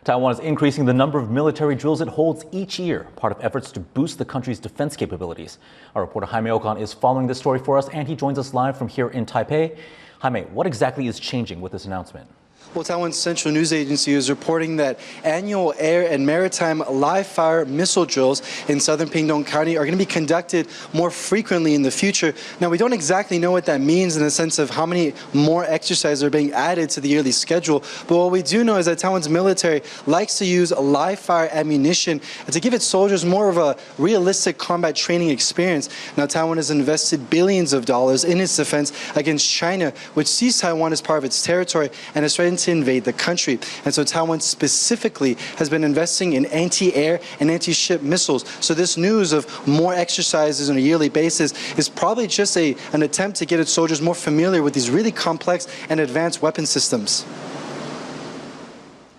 Taiwan is increasing the number of military drills it holds each year, part of efforts to boost the country's defense capabilities. Our reporter Jaime Ocon is following this story for us, and he joins us live from here in Taipei. Jaime, what exactly is changing with this announcement? Well, Taiwan's Central News Agency is reporting that annual air and maritime live-fire missile drills in southern Pingtung County are going to be conducted more frequently in the future. Now, we don't exactly know what that means in the sense of how many more exercises are being added to the yearly schedule, but what we do know is that Taiwan's military likes to use live-fire ammunition to give its soldiers more of a realistic combat training experience. Now, Taiwan has invested billions of dollars in its defense against China, which sees Taiwan as part of its territory and is threatened to invade the country. And so Taiwan specifically has been investing in anti-air and anti-ship missiles. So this news of more exercises on a yearly basis is probably just an attempt to get its soldiers more familiar with these really complex and advanced weapon systems.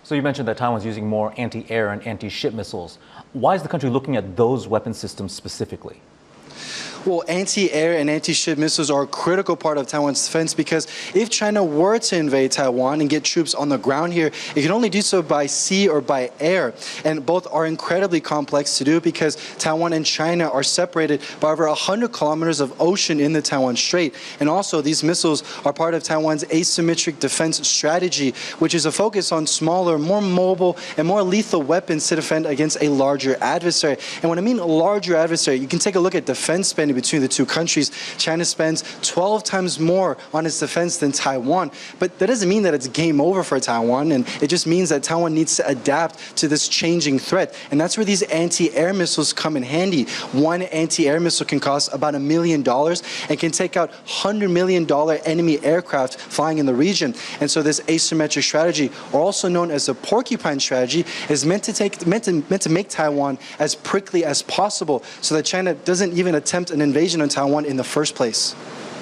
So you mentioned that Taiwan's using more anti-air and anti-ship missiles. Why is the country looking at those weapon systems specifically? Well, anti-air and anti-ship missiles are a critical part of Taiwan's defense because if China were to invade Taiwan and get troops on the ground here, it can only do so by sea or by air. And both are incredibly complex to do because Taiwan and China are separated by over 100 kilometers of ocean in the Taiwan Strait. And also, these missiles are part of Taiwan's asymmetric defense strategy, which is a focus on smaller, more mobile, and more lethal weapons to defend against a larger adversary. And when I mean larger adversary, you can take a look at defense spending between the two countries. China spends 12 times more on its defense than Taiwan, but that doesn't mean that it's game over for Taiwan, and it just means that Taiwan needs to adapt to this changing threat, and that's where these anti-air missiles come in handy. One anti-air missile can cost about $1 million and can take out $100 million enemy aircraft flying in the region. And so this asymmetric strategy, or also known as the porcupine strategy, is meant to make Taiwan as prickly as possible so that China doesn't even attempt an invasion on Taiwan in the first place.